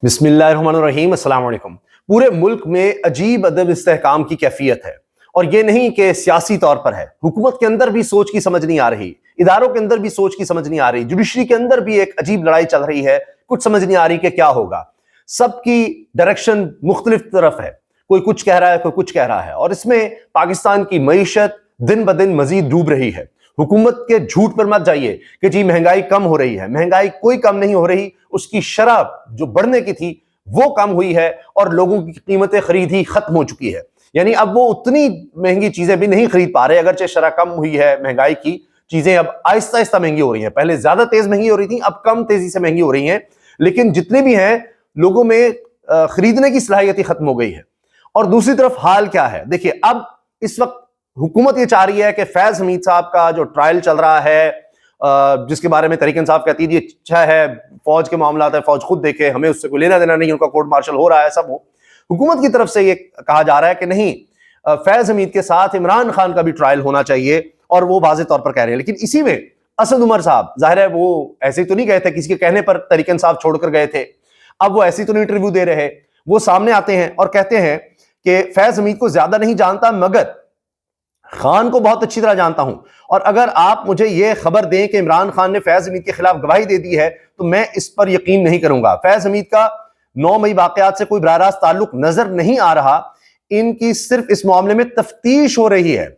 बिस्मिल्लाहिर्रहमानिर्रहीम, अस्सलाम वालेकुम। पूरे मुल्क में अजीब अदब इस्तेहकाम की कैफियत है और ये नहीं कि सियासी तौर पर है, हुकूमत के अंदर भी सोच की समझ नहीं आ रही, इदारों के अंदर भी सोच की समझ नहीं आ रही, जुडिशरी के अंदर भी एक अजीब लड़ाई चल रही है, कुछ समझ नहीं आ रही कि क्या होगा। सबकी डायरेक्शन मुख्तलिफ तरफ है, कोई कुछ कह रहा है, कोई कुछ कह रहा है और इसमें पाकिस्तान की मईशत दिन ब दिन मजीद डूब रही है। हुकूमत के झूठ पर मत जाइए कि जी महंगाई कम हो रही है, महंगाई कोई कम नहीं हो रही, उसकी शरह जो बढ़ने की थी वो कम हुई है और लोगों की कीमतें खरीद ही खत्म हो चुकी है। यानी अब वो उतनी महंगी चीजें भी नहीं खरीद पा रहे, अगरचे शरह कम हुई है महंगाई की, चीजें अब आहिस्ता आहिस्ता महंगी हो रही हैं। पहले ज्यादा तेज महंगी हो रही थी, अब कम तेजी से महंगी हो रही हैं, लेकिन जितने भी हैं लोगों में खरीदने की सलाहियत ही खत्म हो गई है। और दूसरी तरफ हाल क्या है, देखिए अब इस वक्त हुकूमत ये चाह रही है कि फैज हमीद साहब का जो ट्रायल चल रहा है, जिसके बारे में तहरीक इंसाफ कहती है अच्छा है, फौज के मामला है, फौज खुद देखे, हमें उससे कोई लेना देना नहीं, उनका कोर्ट मार्शल हो रहा है, सब हो। हुकूमत की तरफ से ये कहा जा रहा है कि नहीं, फैज हमीद के साथ इमरान खान का भी ट्रायल होना चाहिए और वो वाज़ेह तौर पर कह रहे हैं। लेकिन इसी में असद उमर साहब, जाहिर है वो ऐसे ही तो नहीं गए थे, किसी के कहने पर तहरीक इंसाफ छोड़कर गए थे, अब वो ऐसे ही तो नहीं इंटरव्यू दे रहे, वो सामने आते हैं और कहते हैं कि फैज हमीद को ज्यादा नहीं जानता मगर खान को बहुत अच्छी तरह जानता हूं, और अगर आप मुझे यह खबर दें कि इमरान खान ने फैज हमीद के खिलाफ गवाही दे दी है तो मैं इस पर यकीन नहीं करूंगा। फैज हमीद का 9 मई वाकयात से कोई बराह रास्त ताल्लुक नजर नहीं आ रहा, इनकी सिर्फ इस मामले में तफ्तीश हो रही है।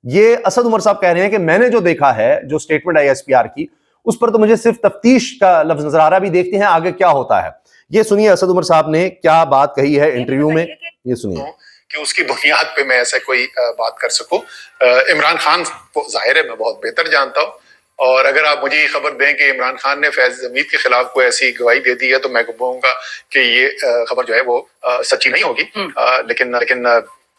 ये असद उमर साहब कह रहे हैं कि मैंने जो देखा है, जो स्टेटमेंट आई एसपीआर की, उस पर तो मुझे सिर्फ तफ्तीश का लफ्ज नजर आ रहा है, अभी देखते हैं आगे क्या होता है। ये सुनिए असद उमर साहब ने क्या बात कही है इंटरव्यू में, ये सुनिए। कि उसकी बुनियाद पे मैं ऐसे कोई बात कर सकूं। इमरान खान को जाहिर है मैं बहुत बेहतर जानता हूं, और अगर आप मुझे ये खबर दें कि इमरान खान ने फैज हमीद के खिलाफ कोई ऐसी गवाही दे दी है तो मैं कहूंगा कि ये खबर जो है वो सच्ची नहीं होगी। लेकिन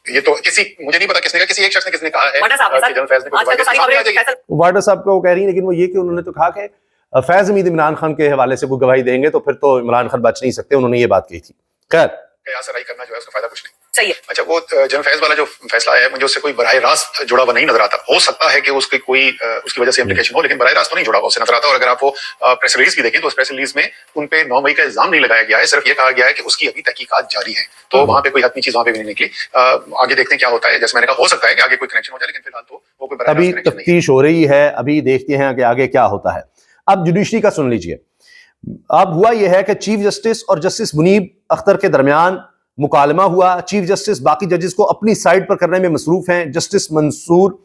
ये तो मुझे नहीं पता किसने कहा, किसी एक शख्स ने किसने कहा है कि जनरल फैज ने कोई वाडा साहब को कह रही है, लेकिन वो ये कि उन्होंने तो कहा कि फैज हमीद इमरान खान के हवाले से कोई गवाही देंगे तो फिर तो इमरान खान बच नहीं सकते, उन्होंने ये बात कही थी। खैर सराई करना जो है उसका फायदा कुछ नहीं। सही है। अच्छा, वो जनरल फैज वाला जो फैसला है मुझे उससे कोई बराह रास्त जुड़ा हुआ नहीं नजर आता। हो सकता है कि उसकी कोई उसकी वजह से इम्प्लीकेशन हो, लेकिन बराह रास्त तो नहीं जुड़ा हुआ उससे नजर आता। और अगर आप वो प्रेस रिलीज भी देखें तो उस प्रेस रिलीज में उन पे 9 मई का इल्जाम नहीं लगाया गया है, सिर्फ ये कहा गया है कि उसकी अभी तहकीकात जारी है। तो वहां पे कोई हतमी चीज वहां पे भी नहीं निकली। आगे देखते हैं क्या होता है। जैसे मैंने कहा हो सकता है कि आगे कोई कनेक्शन हो जाए, लेकिन फिलहाल तो वो कोई अभी तफ्तीश हो रही है, अभी देखते हैं कि आगे क्या होता है। अब जुडिशरी का सुन लीजिए। अब हुआ यह है कि चीफ जस्टिस और जस्टिस मुनीब अख्तर के दरमियान मुकालमा हुआ। चीफ जस्टिस बाकी जजेस को अपनी साइड पर करने में मसरूफ हैं। जस्टिस मंसूर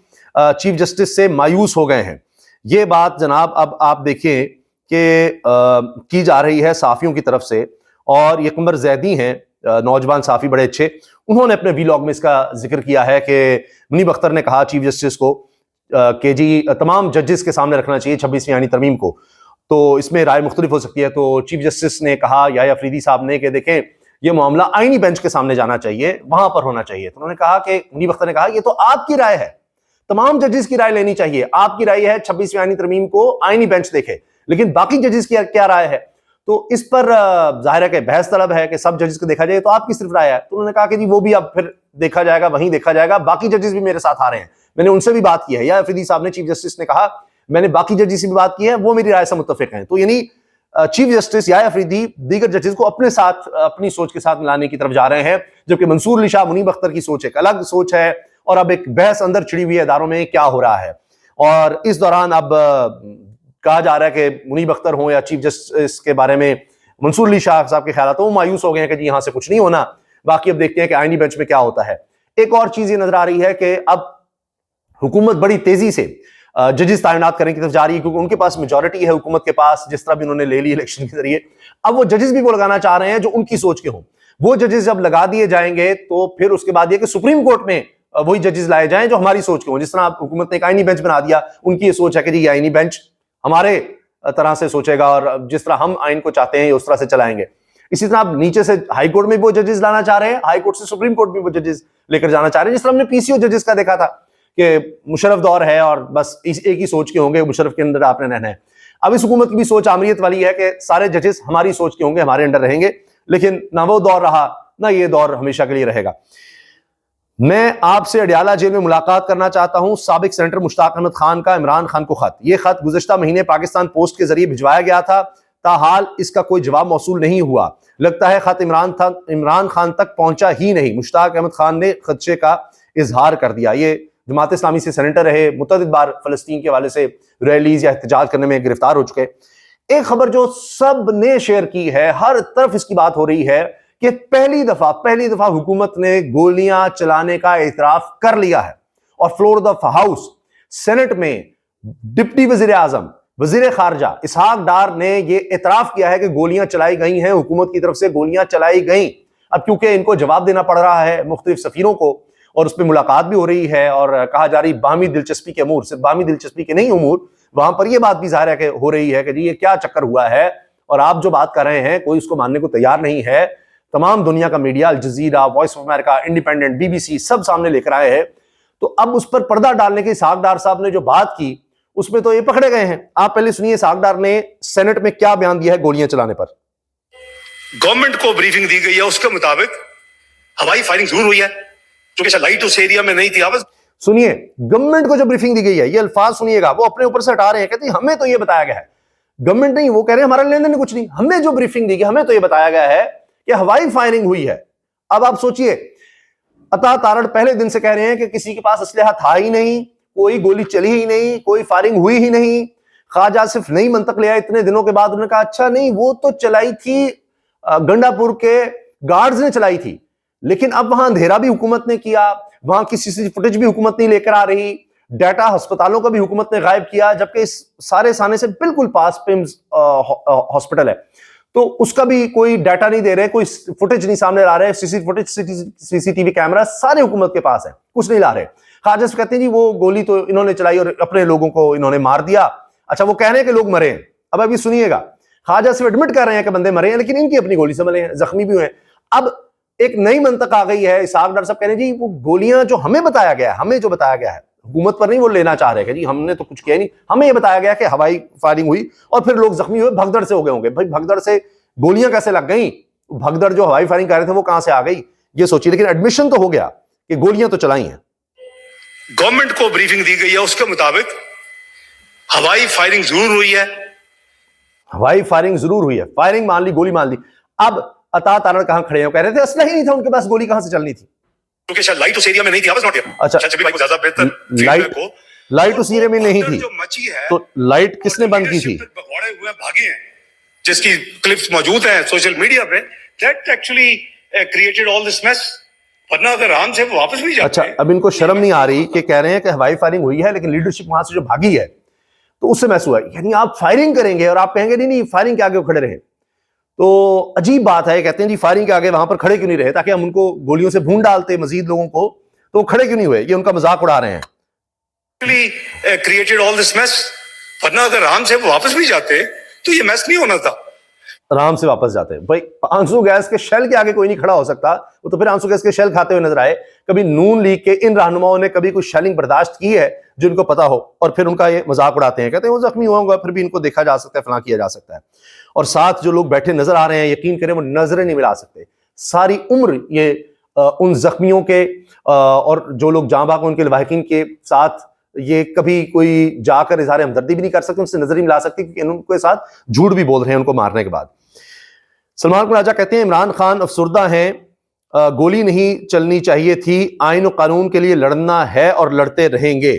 चीफ जस्टिस से मायूस हो गए हैं। ये बात जनाब अब आप देखें कि की जा रही है साफियों की तरफ से, और ये कमर जैदी हैं, नौजवान साफी बड़े अच्छे, उन्होंने अपने वीलॉग में इसका जिक्र किया है कि मुनीब अख्तर ने कहा चीफ जस्टिस को कि जी तमाम जजेस के सामने रखना चाहिए 26वीं यानी तरमीम को, तो इसमें राय मुख्तलिफ हो सकती है। तो चीफ जस्टिस ने कहा, या अफरीदी साहब ने, कि देखें ये मामला आईनी बेंच के सामने जाना चाहिए, वहां पर होना चाहिए। तो उन्होंने कहा कि मुनीब अख्तर ने कहा ये तो आपकी राय है, तमाम जजेस की राय लेनी चाहिए, आपकी राय है 26वीं आईनी तरमीम को आईनी बेंच देखे, लेकिन बाकी जजेस की क्या राय है। तो इस पर जाहिर है कि बहस तलब है कि सब जजेस को देखा जाए, तो आपकी सिर्फ राय है। तो उन्होंने कहा कि जी वो भी अब फिर देखा जाएगा, वहीं देखा जाएगा, बाकी जजेस भी मेरे साथ आ रहे हैं, मैंने उनसे भी बात की है। या अफरीदी साहब ने, चीफ जस्टिस ने कहा मैंने बाकी जजेस से भी बात की है, वो मेरी राय से मुत्तफिक हैं। तो यानी चीफ जस्टिस या अफरीदी दीगर जजेस को अपने साथ, अपनी सोच के साथ मिलाने की तरफ जा रहे हैं, जबकि मंसूर अली शाह, मुनीब अख्तर की सोच एक अलग सोच है, और अब एक बहस अंदर छिड़ी हुई है इदारों में क्या हो रहा है। और इस दौरान अब कहा जा रहा है कि मुनीब अख्तर हो या चीफ जस्टिस के बारे में मंसूर अली शाह साहब के ख्याल तो वो मायूस हो गए हैं कि जी यहां से कुछ नहीं होना। बाकी अब देखते हैं कि आईनी बेंच में क्या होता है। एक और चीज ये नजर आ रही है कि अब हुकूमत बड़ी तेजी से जजेस तैनात करने की तरफ जा रही है, क्योंकि उनके पास मेजॉरिटी है हुकूमत के पास, जिस तरह भी उन्होंने ले ली इलेक्शन के जरिए। अब वो जजेस भी वो लगाना चाह रहे हैं जो उनकी सोच के हों। वो जजेस जब लगा दिए जाएंगे तो फिर उसके बाद ये कि सुप्रीम कोर्ट में वही जजेस लाए जाएं जो हमारी सोच के हों। जिस तरह हुकूमत ने एक आईनी बेंच बना दिया, उनकी ये सोच है कि जी आईनी बेंच हमारे तरह से सोचेगा और जिस तरह हम आइन को चाहते हैं उस तरह से चलाएंगे। इसी तरह आप नीचे से हाई कोर्ट में वो जजेस लाना चाह रहे हैं, हाई कोर्ट से सुप्रीम कोर्ट में वो जजेस लेकर जाना चाह रहे हैं। जिस तरह हमने पीसीओ जजेस का देखा था कि मुशर्रफ दौर है और बस एक ही सोच के होंगे, मुशर्रफ के अंदर आपने रहना है। अब इस हुकूमत की भी सोच आमरीत वाली है कि सारे जजेस हमारी सोच के होंगे, हमारे अंडर रहेंगे, लेकिन ना वो दौर रहा ना ये दौर हमेशा के लिए रहेगा। मैं आपसे अडियाला जेल में मुलाकात करना चाहता हूं। साबिक सेनेटर मुश्ताक अहमद खान का इमरान खान को खत। यह खत गुज़श्ता महीने पाकिस्तान पोस्ट के जरिए भिजवाया गया था ताहाल इसका कोई जवाब मौसूल नहीं हुआ। लगता है खत इमरान खान तक पहुंचा ही नहीं। मुश्ताक अहमद खान ने खदशे का इजहार कर दिया। ये जमात इस्लामी से सेनेटर रहे, मुतअद्दिद बार फलस्तीन के हवाले से रैलीज या एहतजाज करने में गिरफ्तार हो चुके। एक खबर जो सब ने शेयर की है, हर तरफ इसकी बात हो रही है कि पहली दफा हुकूमत ने गोलियां चलाने का एतराफ कर लिया है और floor of the house senate में डिप्टी वजीर आजम वजीर खारजा इसहाक डार ने यह एतराफ किया है कि गोलियां चलाई गई हैं, हुकूमत की तरफ से गोलियां चलाई गई। अब क्योंकि इनको जवाब देना पड़ रहा है मुख्तलिफ सफीरों को और उस पर मुलाकात भी हो रही है और कहा जा रही बाहमी दिलचस्पी के अमूर, सिर्फ बाहमी दिलचस्पी के नहीं अमूर, वहां पर यह बात भी जाहिर है कि हो रही है कि जी ये क्या चक्कर हुआ है और आप जो बात कर रहे हैं कोई उसको मानने को तैयार नहीं है। तमाम दुनिया का media, Al Jazeera, voice of America, independent, BBC सब सामने लेकर आए हैं। तो अब उस पर पर्दा डालने के इसहाक डार साहब ने जो बात की उसमें तो ये पकड़े गए हैं। आप पहले सुनिए इसहाक डार ने सेनेट में क्या बयान दिया है गोलियां चलाने पर। गवर्नमेंट को ब्रीफिंग दी गई है, उसके मुताबिक हवाई फायरिंग जरूर हुई है, क्योंकि लाइट उस एरिया में नहीं थी। आवाज सुनिए, गवर्नमेंट को जो ब्रीफिंग दी गई है, ये अल्फाज सुनिएगा, वो अपने ऊपर से हटा रहे हैं, कहते हैं हमें तो ये बताया गया है। गवर्नमेंट नहीं, वो कह रहे हैं हमारा लेन देन कुछ नहीं, हमें जो ब्रीफिंग दी गई हमें तो ये बताया गया है कि हवाई फायरिंग हुई है। अब आप सोचिए, अता तारड़ पहले दिन से कह रहे हैं कि किसी के पास असलहा था ही नहीं, कोई गोली चली ही नहीं, कोई फायरिंग हुई ही नहीं। ख्वाजा सिर्फ नई मंतक ले आए इतने दिनों के बाद। उन्होंने कहा अच्छा नहीं, वो तो चलाई थी गंडापुर के गार्ड्स ने चलाई थी, लेकिन अब वहां अंधेरा भी हुकूमत ने किया, वहां की CCTV फुटेज भी हुकूमत नहीं लेकर आ रही, डाटा अस्पतालों का भी हुकूमत ने गायब किया, जबकि इस सारे साने से बिल्कुल पास पिम्स हॉस्पिटल है, तो उसका भी कोई डाटा नहीं दे रहे, कोई फुटेज नहीं सामने ला रहे। CCTV कैमरा सारे हुकूमत के पास है, कुछ नहीं ला रहे। ख्वाजा से कहते हैं जी वो गोली तो इन्होंने चलाई और अपने लोगों को इन्होंने मार दिया। अच्छा, वो कह रहे हैं कि लोग मरे हैं। अब अभी सुनिएगा, ख्वाजा सिर्फ एडमिट कर रहे हैं कि बंदे मरे हैं, लेकिन इनकी अपनी गोली से मरे हैं, जख्मी भी हुए हैं। अब एक नई मंतक आ गई है। इसहाक डार साहब कह रहे हैं जी वो गोलियां जो हमें बताया गया है, हमें जो बताया गया है, हुकूमत पर नहीं वो लेना चाह रहे हैं कि जी हमने तो कुछ किया नहीं, हमें ये बताया गया कि हवाई फायरिंग हुई और फिर लोग जख्मी हुए, भगदड़ से हो गए होंगे। भाई भगदड़ से गोलियां कैसे लग गई? भगदड़ जो हवाई फायरिंग कर रहे थे वो कहां से आ गई, ये सोचिए। लेकिन एडमिशन तो हो गया कि गोलियां तो चलाई हैं। गवर्नमेंट को ब्रीफिंग दी गई है, उसके मुताबिक हवाई फायरिंग जरूर हुई है। हवाई फायरिंग जरूर हुई है, फायरिंग मान ली, गोली मान ली। अब अता तारड़ कहां खड़े हैं? कह रहे थे असला ही नहीं था उनके पास, गोली कहां से चलनी थी? क्योंकि शायद लाइट उस एरिया में नहीं थी। आवाज नॉट हियर। अच्छा, भाई को ज्यादा बेहतर लाइट उस एरिया में नहीं थी जो मची है, तो लाइट किसने बंद की थी? भगौड़े हुए भागे हैं, जिसकी क्लिप्स मौजूद हैं सोशल मीडिया पे। That actually created all this mess. वरना अगर आराम से वो वापस भी जाते। अच्छा, अब इनको शर्म नहीं आ रही कि कह रहे हैं कि हवाई फायरिंग हुई है, लेकिन लीडरशिप वहां से जो भागी है तो उससे महसूस हुआ, यानी आप फायरिंग करेंगे और आप कहेंगे नहीं नहीं फायरिंग के आगे खड़े रहे। तो अजीब बात है, कहते हैं जी फायरिंग के आगे वहां पर खड़े क्यों नहीं रहे ताकि हम उनको गोलियों से भून डालते मजीद लोगों को, तो खड़े क्यों नहीं हुए? ये उनका मजाक उड़ा रहे हैं। Created all this mess. वरना अगर आराम से वो वापस भी जाते तो ये मेस नहीं होना था। आराम से वापस जाते हैं। भाई आंसू गैस के शेल के आगे कोई नहीं खड़ा हो सकता, वो तो फिर आंसू गैस के शेल खाते हुए नजर आए। कभी नून लीग के इन रहनुमाओं ने कभी कोई शेलिंग बर्दाश्त की है जिनको पता हो, और फिर उनका ये मजाक उड़ाते हैं, कहते हैं वो जख्मी हुआ होगा फिर भी इनको देखा जा सकता है, फलां किया जा सकता है। और साथ जो लोग बैठे नजर आ रहे हैं, यकीन करें वो नजरें नहीं मिला सकते। सारी उम्र ये उन जख्मियों के और जो लोग जाँ बाग उनके लवाहिकीन के साथ ये कभी कोई जाकर इजहार हमदर्दी भी नहीं कर सकते, उनसे नजर नहीं मिला सकती, क्योंकि उनके साथ झूठ भी बोल रहे हैं उनको मारने के बाद। सलमान राजा कहते हैं इमरान खान अफसुर्दा हैं, गोली नहीं चलनी चाहिए थी, आईन और कानून के लिए लड़ना है और लड़ते रहेंगे।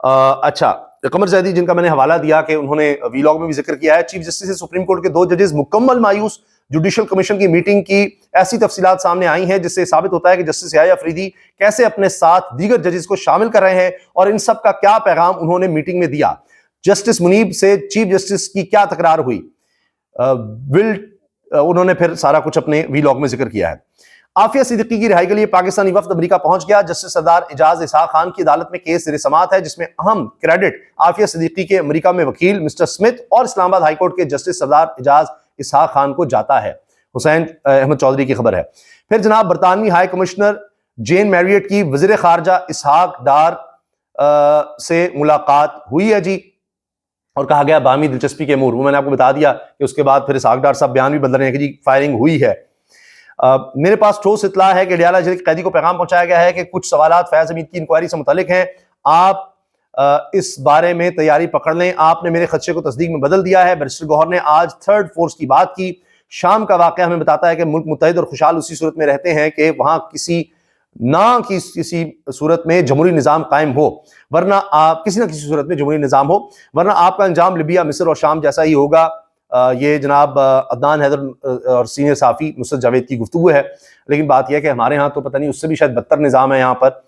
अच्छा, कमर जैदी जिनका मैंने हवाला दिया कि उन्होंने वीलॉग में भी जिक्र किया है, चीफ जस्टिस सुप्रीम कोर्ट के 2 जजेस मुकम्मल मायूस, जुडिशल कमीशन की मीटिंग की ऐसी तफसीलात सामने आई हैं जिससे साबित होता है कि जस्टिस याह्या अफरीदी कैसे अपने साथ दीगर जजेस को शामिल कर रहे हैं और इन सब का क्या पैगाम उन्होंने मीटिंग में दिया। जस्टिस मुनीब से चीफ जस्टिस की क्या तकरार हुई, उन्होंने फिर सारा कुछ अपने वीलॉग में जिक्र किया है। आफिया सिद्दीकी की रिहाई के लिए पाकिस्तानी वफ्द अमेरिका पहुंच गया। जस्टिस सरदार एजाज इसहाक खान की अदालत में केस ज़ेर समाअत है, जिसमें अहम क्रेडिट आफिया सिद्दीकी के अमेरिका में वकील मिस्टर स्मिथ और इस्लामाबाद हाईकोर्ट के जस्टिस सरदार एजाज इसहाक खान को जाता है। हुसैन अहमद चौधरी की खबर है। फिर जनाब बरतानवी हाई कमिश्नर जेन मैरियट की वजीर खारजा इसहाक डार से मुलाकात हुई है जी, और कहा गया बाहमी दिलचस्पी के अमूर। वो मैंने आपको बता दिया कि उसके बाद फिर इसहाक डार साहब बयान भी बदल रहे हैं कि जी फायरिंग हुई है। मेरे पास ठोस इतला है कि अडयाला जेल के कैदी को पैगाम पहुंचाया गया है कि कुछ सवालात फैज हमीद की इंक्वायरी से मुतालिक हैं, आप इस बारे में तैयारी पकड़ लें, आपने मेरे खदशे को तस्दीक में बदल दिया है। बैरिस्टर गौहर ने आज थर्ड फोर्स की बात की। शाम का वाकया हमें बताता है कि मुल्क मुत्तहिद और खुशहाल उसी सूरत में रहते हैं कि वहां किसी सूरत में जमहूरी निज़ाम कायम हो, वरना आप किसी ना किसी सूरत में जमहूरी निज़ाम हो, वरना आपका अंजाम लिबिया, मिस्र और शाम जैसा ही होगा। ये जनाब अदनान हैदर और सीनियर साफ़ी नुसरत जावेद की गुफ्तगू है। लेकिन बात यह है कि हमारे यहाँ तो पता नहीं, उससे भी शायद बदतर निज़ाम है यहाँ पर,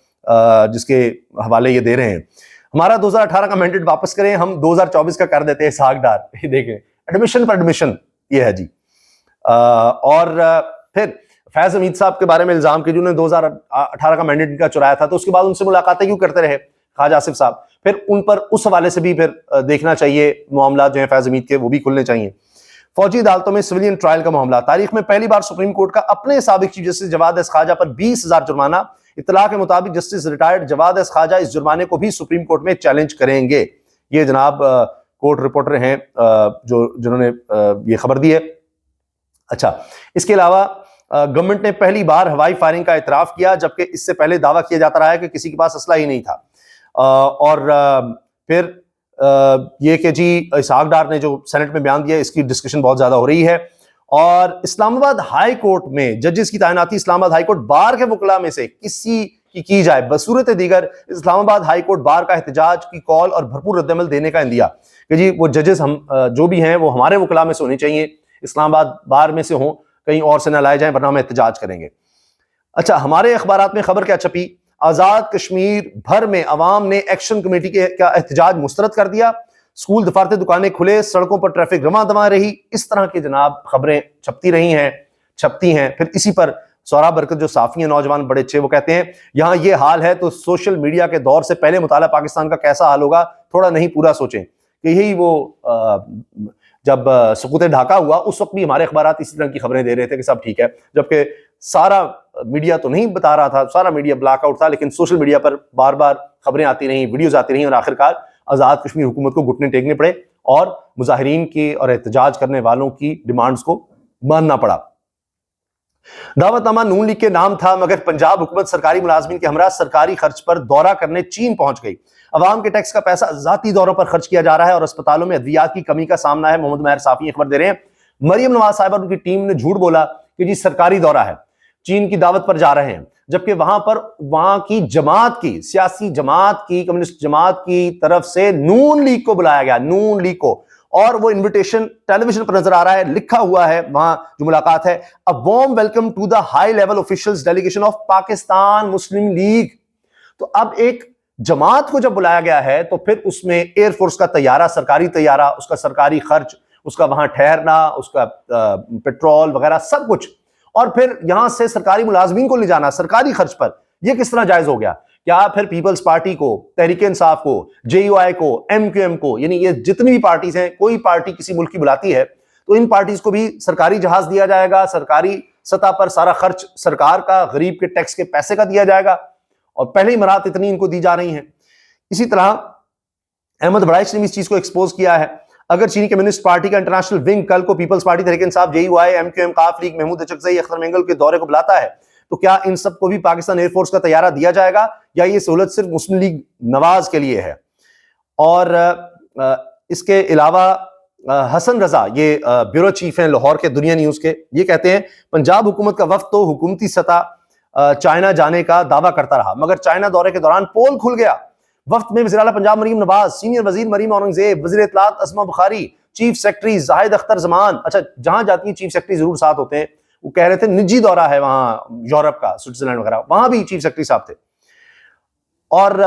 जिसके हवाले ये दे रहे हैं। हमारा 2018 का मैंडेट वापस करें, हम 2024 का कर देते हैं सागदार। ये देखें, एडमिशन पर एडमिशन ये है जी। और फिर फैज हमीद साहब के बारे में इल्जाम कि जिन्होंने 2018 का मैंडेट इनका चुराया था, तो उसके बाद उनसे मुलाकातें क्यों करते रहे ख्वाजा आसिफ साहब? फिर उन पर उस हवाले से भी फिर देखना चाहिए, मामला जो है फैज हमीद के वो भी खुलने चाहिए। फौजी अदालतों में सिविलियन ट्रायल का मामला, तारीख में पहली बार सुप्रीम कोर्ट का अपने साबिक chief justice Jawad S Khawaja पर 20,000 जुर्माना। इत्तला के मुताबिक justice retired Jawad S Khawaja इस जुर्माने को भी सुप्रीम कोर्ट में चैलेंज करेंगे। ये जनाब कोर्ट रिपोर्टर हैं जिन्होंने ये खबर दी है। अच्छा, इसके अलावा गवर्नमेंट ने पहली बार हवाई फायरिंग का इतराफ किया, जबकि इससे पहले दावा किया जाता रहा है कि किसी के पास असला ही नहीं था। और फिर ये कि जी इसहाक डार ने जो सेनेट में बयान दिया, इसकी डिस्कशन बहुत ज्यादा हो रही है। और इस्लामाबाद हाई कोर्ट में जजेस की तैनाती इस्लामाबाद हाई कोर्ट बार के वकला में से किसी की जाए बसूरत दीगर इस्लामाबाद हाई कोर्ट बार का एहतजाज की कॉल और भरपूर रद्दमल देने का इंदिया कि जी वो जजेस हम जो भी हैं वो हमारे वकला में से होने चाहिए, इस्लामाबाद बार में से हों, कहीं और से न लाए जाएं, वरना हम एहतजाज करेंगे। अच्छा, हमारे अखबारात में खबर क्या छपी? आजाद कश्मीर भर में अवाम ने एक्शन कमेटी का एहतजाज मुस्तरद कर दिया, स्कूल दफारते दुकानें खुले, सड़कों पर ट्रैफिक रवां दवा रही। इस तरह की जनाब खबरें छपती हैं। फिर इसी पर सौरा बरकत जो साफी हैं, नौजवान बड़े अच्छे, वो कहते हैं यहाँ ये हाल है तो सोशल मीडिया के दौर से पहले मुताला पाकिस्तान का कैसा हाल होगा, थोड़ा नहीं पूरा सोचें। कि यही वो जब सुकूत ढाका हुआ उस वक्त भी हमारे अखबारात इसी तरह की खबरें दे रहे थे कि सब ठीक है, जबकि सारा मीडिया तो नहीं बता रहा था, सारा मीडिया ब्लैकआउट था, लेकिन सोशल मीडिया पर बार बार खबरें आती रहीं, वीडियोज आती रहीं, और आखिरकार आज़ाद कश्मीर हुकूमत को घुटने टेकने पड़े और मुजाहिरीन की और एहतजाज करने वालों की डिमांड्स को मानना पड़ा। दावतनामा नून लीग के नाम था, मगर पंजाब हुकूमत सरकारी मुलाजमीन के हमरा सरकारी खर्च पर दौरा करने चीन पहुंच गई। अवाम के टैक्स का पैसा जाती दौरों पर खर्च किया जा रहा है और अस्पतालों में अद्वियात की कमी का सामना है। मोहम्मद महर साफी खबर दे रहे हैं, मरियम नवाज साहिबा और उनकी टीम ने झूठ बोला कि जी सरकारी दौरा है, चीन की दावत पर जा रहे हैं, जबकि वहां की जमात की, सियासी जमात की, कम्युनिस्ट जमात की तरफ से नून लीग को बुलाया गया, नून लीग को, और वो इनविटेशन टेलीविजन पर नजर आ रहा है, लिखा हुआ है वहां जो मुलाकात है, a warm welcome to the high level officials delegation of Pakistan Muslim League. तो अब एक जमात को जब बुलाया गया है तो फिर उसमें एयरफोर्स का तैयारा, सरकारी तैयारा, उसका सरकारी खर्च, उसका वहां ठहरना, उसका पेट्रोल वगैरह सब कुछ, और फिर यहां से सरकारी मुलाजमीन को ले जाना सरकारी खर्च पर, यह किस तरह जायज हो गया? क्या फिर पीपल्स पार्टी को, तहरीक इंसाफ को, JUI को, MQM को, यानी ये जितनी भी पार्टीज हैं, कोई पार्टी किसी मुल्क की बुलाती है तो इन पार्टीज को भी सरकारी जहाज दिया जाएगा, सरकारी सतह पर सारा खर्च सरकार का, गरीब के टैक्स के पैसे का दिया जाएगा, और पहले ही मरात इतनी इनको दी जा रही हैं। इसी तरह अहमद बड़ाइच ने इस चीज को एक्सपोज किया है। अगर चीनी कम्युनिस्ट पार्टी का इंटरनेशनल विंग कल को peoples party, Tehreek Insaf, JUI, MQM, काफ लीग, महमूद अचकजई, अख्तर मेंगल के दौरे को बुलाता है, तो क्या इन सबको भी पाकिस्तान एयरफोर्स का तैयारा दिया जाएगा, या ये सहूलत सिर्फ मुस्लिम लीग नवाज के लिए है? और इसके अलावा हसन रजा, ये ब्यूरो चीफ हैं लाहौर के, दुनिया न्यूज के, ये कहते हैं पंजाब हुकूमत का वफ्द तो हुकूमती सतह चाइना जाने का दावा करता रहा, मगर चाइना दौरे के दौरान पोल खुल गया। वफ्द में वज़ीर आला पंजाब मरीम नवाज, सीनियर वजीर मरीम औरंगजेब, वज़ीर इत्तलात असमा बुखारी, चीफ सेक्रेटरी जाहिद अख्तर जमान, अच्छा जहां जाती है चीफ सेक्रेटरी जरूर साथ होते हैं, वो कह रहे थे निजी दौरा है वहां यूरोप का, स्विट्जरलैंड वगैरह, वहां भी चीफ सेक्रेटरी साहब थे। और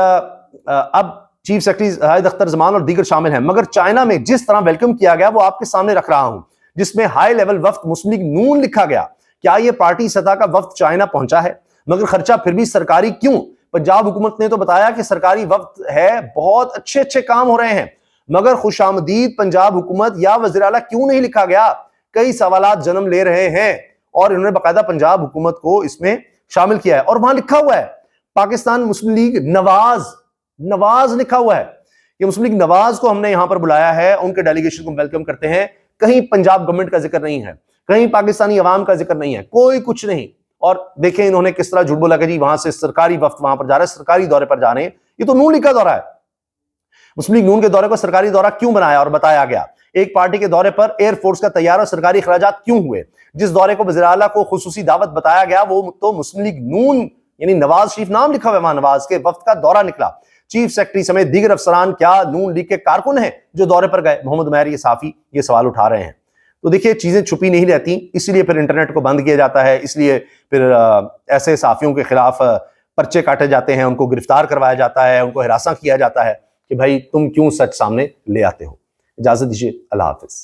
अब चीफ सेक्रेटरी जाहिद अख्तर जमान और दीगर शामिल हैं, मगर चाइना में जिस तरह वेलकम किया गया वो आपके सामने रख रहा हूं, जिसमें हाई लेवल वफ्द मुस्लिम लीग नून लिखा गया। क्या यह पार्टी सतह का वफ्द चाइना पहुंचा है, मगर खर्चा फिर भी सरकारी क्यों? पंजाब हुकूमत ने तो बताया कि सरकारी वफ्द है, बहुत अच्छे अच्छे काम हो रहे हैं, मगर खुशामदीद पंजाब हुकूमत या वज़ीर आला क्यों नहीं लिखा गया? कई सवालात जन्म ले रहे हैं और इन्होंने बाकायदा पंजाब हुकूमत को इसमें शामिल किया है, और वहां लिखा हुआ है पाकिस्तान मुस्लिम लीग नवाज लिखा हुआ है। ये मुस्लिम लीग नवाज को हमने यहां पर बुलाया है, उनके डेलीगेशन को वेलकम करते हैं। कहीं पंजाब गवर्नमेंट का जिक्र नहीं है, कहीं पाकिस्तानी अवाम का जिक्र नहीं है, कोई कुछ नहीं। और देखें इन्होंने किस तरह झूठ बोला कि जी वहां से सरकारी वफ्द वहां पर जा रहा है, सरकारी दौरे पर जा रहे हैं। ये तो नून लीग का दौरा है, मुस्लिम लीग नून के दौरे को सरकारी दौरा क्यों बनाया और बताया गया? एक पार्टी के दौरे पर एयरफोर्स का तैयारा और सरकारी अखराजात क्यों हुए? जिस दौरे को वज़ीर आला को खुसूसी दावत बताया गया वो तो मुस्लिम लीग नून यानी नवाज शरीफ नाम लिखा हुआ है वहां, नवाज के वफ्द का दौरा निकला। चीफ सेक्रेटरी समेत दीगर अफसरान क्या नून लीग के कारकुन हैं जो दौरे पर गए? मोहम्मद मेहर ये साफी ये सवाल उठा रहे हैं। तो देखिए चीजें छुपी नहीं रहती, इसलिए फिर इंटरनेट को बंद किया जाता है, इसलिए फिर ऐसे साफियों के खिलाफ पर्चे काटे जाते हैं, उनको गिरफ्तार करवाया जाता है, उनको हिरासा किया जाता है कि भाई तुम क्यों सच सामने ले आते हो। इजाजत दीजिए, अल्लाह हाफिज।